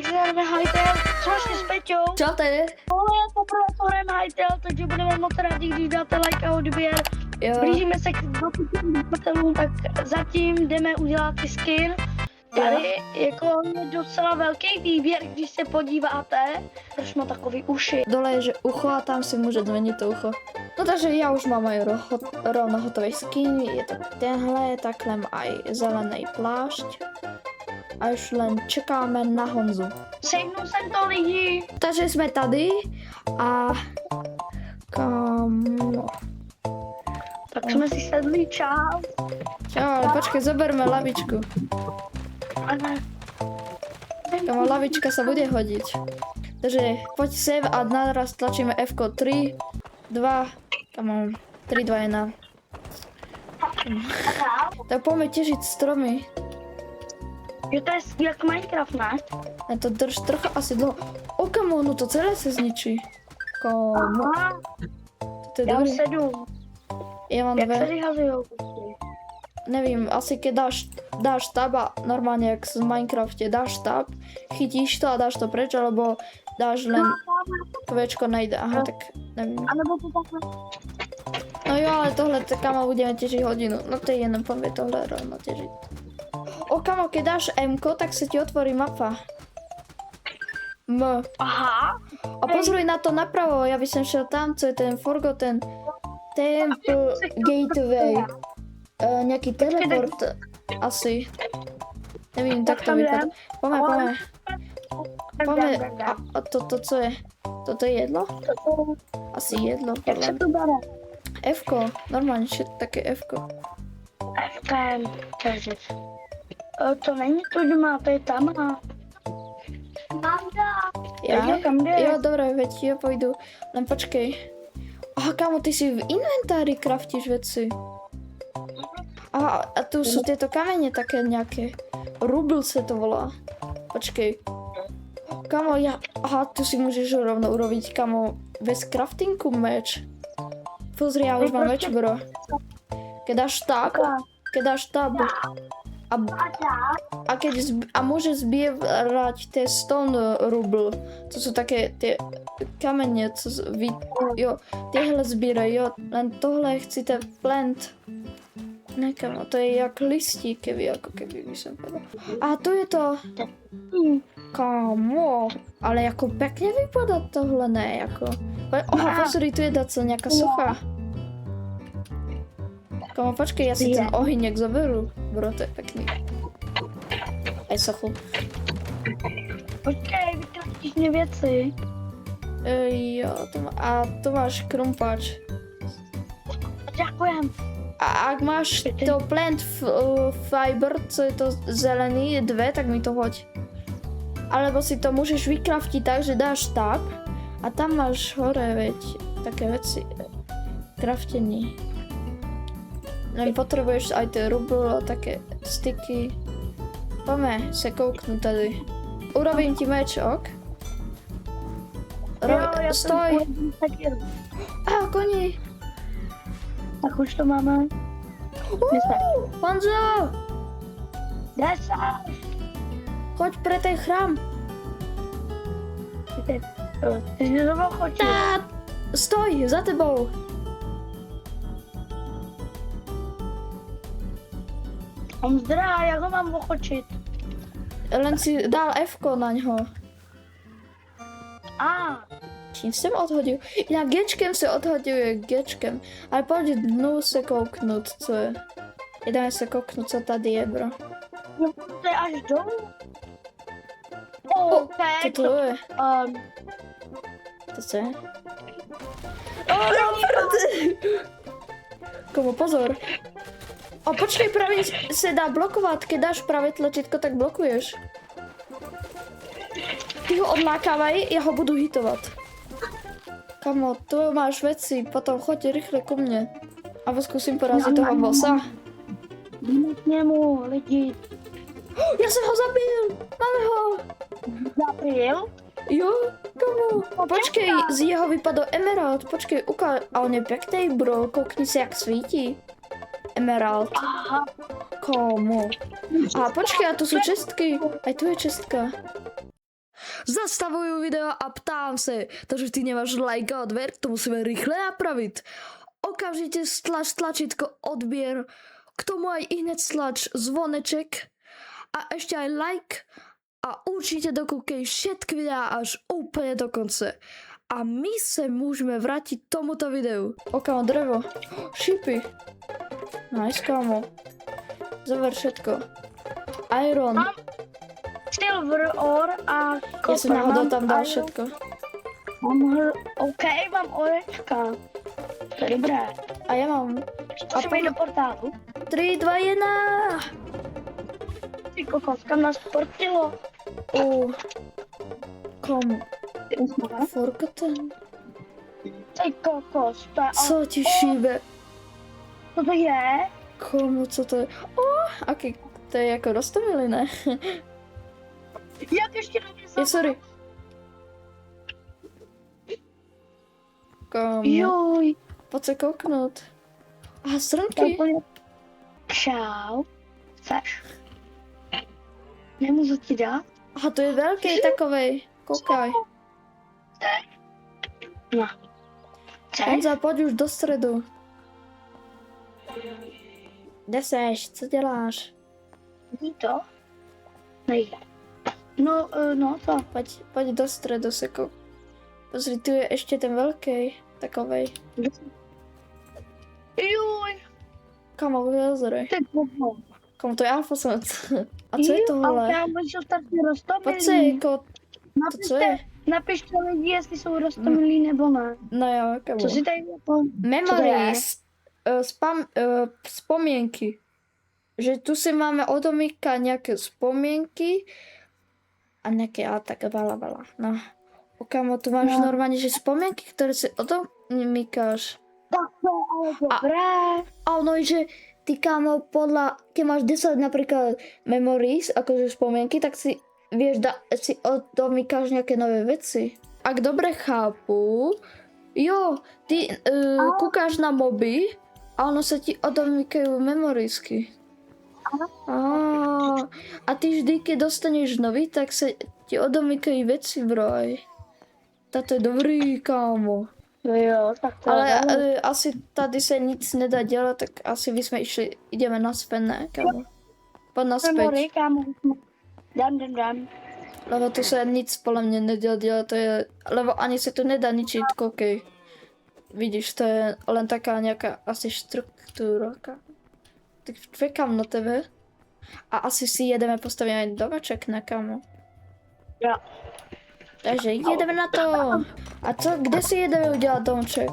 tak se jdeme Hytale, společně s Peťou. Čo to je? Tohle je poprvé hrajeme Hytale, takže budeme moc rádi, když dáte like a odběr. Jo. Blížíme se k 20 tak zatím jdeme udělat ty skin. Tady jako je docela velký výběr, když se podíváte, proč má takový uši. Dole je, že ucho a tam si může změnit to ucho. No takže já už mám aj rovno hotový skin, je to tenhle, takhle mám aj zelený plášť. A už len čekáme na Honzu. Sejnu jsem to lidi. Takže jsme tady a kamo. Tak jsme si sedli, čau. Čau, ale počkej, zoberme lavičku. Kamo, lavička sa bude hodiť. Takže poď sem a naraz tlačíme F-ko 3, 2, kamo, 3, 2, 1. Tak poďme těžit stromy. Jo, to je jak Minecraft, ne? A to drž trocha asi dlouho. O kamo, no to celé se zničí. Kamo, Aha, to je já mám dobrý. 7. Já mám Jak se 2. vyhazujou? Nevím, asi keď dáš tab a normálně jak z Minecrafte dáš tab, chytíš to a dáš to preč, alebo dáš len kvěčko nejde, aha, tak nevím. A nebo to takhle. No jo, ale tohle, kamo, budeme těžit hodinu, no to je jenom pově tohle rovno těžit. O kamo, keď dáš M-ko, tak se ti otvorí mapa. M. Aha. A pozruj na to napravo, já bych šel tam, co je ten Forgotten Temple Gateway. Nějaký teleport, asi. Nevím, tak to vypadá. Pojďme. A to co je? Toto je jedlo? Asi jedlo. Jak se to bere? F-ko, normálně, také F-ko. FM, takže. To není to doma, to je tam a... Já? Kam jdeš? Jo, dobré, veď já půjdu. Len počkej. Aha, kámo, ty si v inventáři craftíš věci. A tu jsou tyto kamene také nějaké. Rubl se to volá. Počkej. Kamo, aha, tu si můžeš rovno urobiť, kamo, bez craftingu meč. Pozri, já už mám meč, bro. Keď dáš tab a můžeš sbírať tie stone rubl. To jsou také ty kamene, co jo, tyhle sbíraj, jo, len tohle chcete plant. Ne, kamo, to je jak listík, jako keby jsem povedal. A tu je to. Kamo, ale jako pěkně vypadá tohle, ne, jako. Oha, pozri, tu je daco nějaká socha. Kamo, počkej, já si ten ohyněk zaberu. Bro, to je pěkný. Aj sochu. Počkej, vykraftíš mě věci. Jo, a to máš krumpáč. Děkujem. A ak máš to plant fiber, co je to zelený, 2, tak mi to hoď. Alebo si to můžeš vykraftiť tak, že dáš tab a tam máš hore, veď, také veci. Kraftení. No potrebuješ aj tie rubl a také styky. Poďme se kouknu tady. Urobím ti meč, ok? Stoj! A koni! Tak už to máme. Honzo! 10. Choď pre ten chrám. Ty jsi znovu chodil. Stoj, za tebou. On zdrá, jak ho mám ochočit? Len si dal F-ko na ňo. Čím jsem odhodil? Jinak Gčkem se odhodil, Gčkem. Ale pojď dnu se kouknout, co je. Jdeme se kouknout, co tady je, bro. No, to je až dolů. Co to je? To co je? Komu pozor. O, počkej, právě se dá blokovat, když dáš právě tlačítko, tak blokuješ. Ty ho odlákávaj, já ho budu hitovat. Kamo, tu máš věci, potom choď rychle ku mně. A zkusím porazit toho bossa. Jdeme k němu, lidi. Já jsem ho zabil! Máme ho! Zabil? Jo, kamo. Počkej, z jeho vypadl emerald, počkej, ukáž. A on je pěkný, bro, koukni se, jak svítí. Emerald. Aha. Komu? A počkej, a tu jsou čestky. A tu je čestka. Zastavuju video a ptám se, takže ty nemáš like a odběr, to musíme rychle napravit. Okamžite stlač tlačítko odběr, k tomu aj ihned stlač zvoneček a ešte aj like a určite dokoukej všetky videá až úplne do konce. A my se môžeme vrátiť tomuto videu. O, kámo, drevo. Šípy. Nice, kámo. Zaver všetko. Iron. Silver ore a Ja som náhodou tam dal všetko. OK, mám orečka. To je dobré. A ja mám To si do portálu. 3, 2, 1. Ty kokos, kam nás portilo. Komu? Forgotten. Ty kokos, to je... Co ti šíbe? Co to je? Komu, co to je? Aký, to je jako roztomilý, ne? Jak ještě nevím. Sorry. Komu? Juj. Pojď se kouknout. Strnky. Čau. Chceš? Nemůžu ti dát? To je velký takovej. Koukaj. No. Chceš? Honza, pojď už do středu. Kde seš? Co děláš? Ví to? Nejde. No to. Pojď do středu se kouk. Pozri, tu je ještě ten velký. Takovej. Juj. Kamo, vylezorej. Ty kokos. Kamo, to je alfasamec. A co je tohle? Já můžu strašně roztomilý. Pojď se, jako, to co je? Napište lidi, jestli jsou roztomilí nebo ne. No jo, kamo. Co si tady jako... Memories. Vzpomínky. Že tu si máme odomýkat nějaké vzpomínky a nějaké a tak bala. No. Kamo, tu máš normálně, že vzpomínky, které si odomýkáš. Tak to je ale dobré. A ono je, že ty kámo, keď máš 10 napríklad memories, akože spomienky, tak si vieš, si odomýkáš nejaké nové veci. Ak dobre chápu, ty kúkáš na moby a ono sa ti odomýkajú memoriesky. A ty vždy, keď dostaneš nový, tak sa ti odomýkajú veci, broj. Tato je dobrý, kámo. Jo, tak to Ale je asi tady se nic nedá dělat, tak asi bychom jdeme naspäť, ne, kámo? Pojď naspäť. Memory, kámo. Dám. Lebo tu se nic podle mě nedá dělat, to je, lebo ani se tu nedá ničit, koukej. Vidíš, to je len taká nějaká asi štruktúra, kámo. Tak čekám na tebe. A asi si jedeme postavit aj domeček, ne, kámo? Jo. Takže jedeme na to. A co, kde si jedeme udělat domček?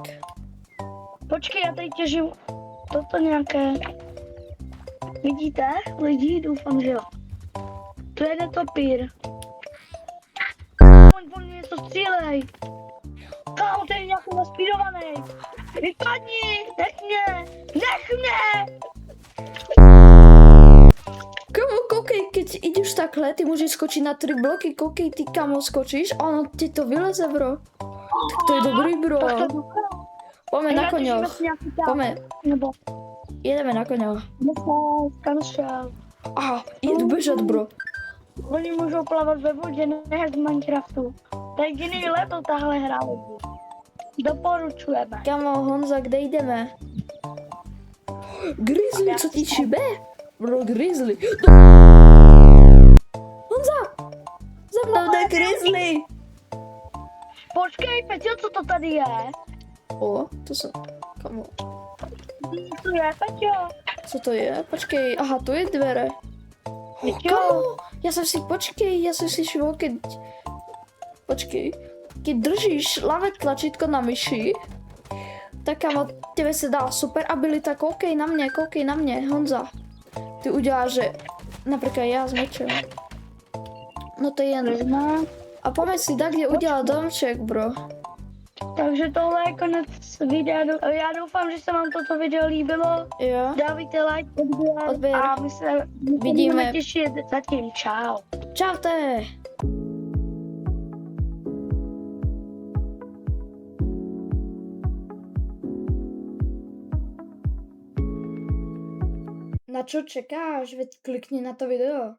Počkej, já tady těžím toto nějaké... Vidíte? Lidi, doufám, že jo. To je netopír. On mě něco střílej. Kámo, to je nějaký naspídovaný. Vypadni, nech mě. Kamo, koukej, keď ideš takhle, ty můžeš skočit na 3 bloky, koukej, ty kamo skočíš a ono ti to vyleze, bro. Tak to je dobrý, bro. Pojďme na koňoch. Pojďme. Nebo... Jedeme na koňoch. Kam šel? Jdu běžet, bro. Oni můžou plavat ve vodě, ne jak v Minecraftu. To je jediný level tahle hra. Doporučujeme. Kamo, Honza, kde jdeme? Grizzly, co ti šibe? Bro, Grizzly. Honza! Za mnou jde Grizzly! Počkej, Peťo, co to tady je? To jsou... Kamo. Co je, Peťo? Co to je? Počkej, tu je dvere. Peťo? Kamo, já jsem si šel, Počkej. Keď držíš ľavé tlačítko na myši, tak kamo, tebe se dá super abilita, koukej na mě, Honza. Ty uděláš, že například já s mečem. No to je jen. A pojďme si tak, kde udělat domček, bro. Takže tohle je konec videa. Já doufám, že se vám toto video líbilo. Jo. Dávajte like, odběr a my se vidíme těšit. Zatím čau. Čaute. Na čo čekáš? Veď klikni na to video.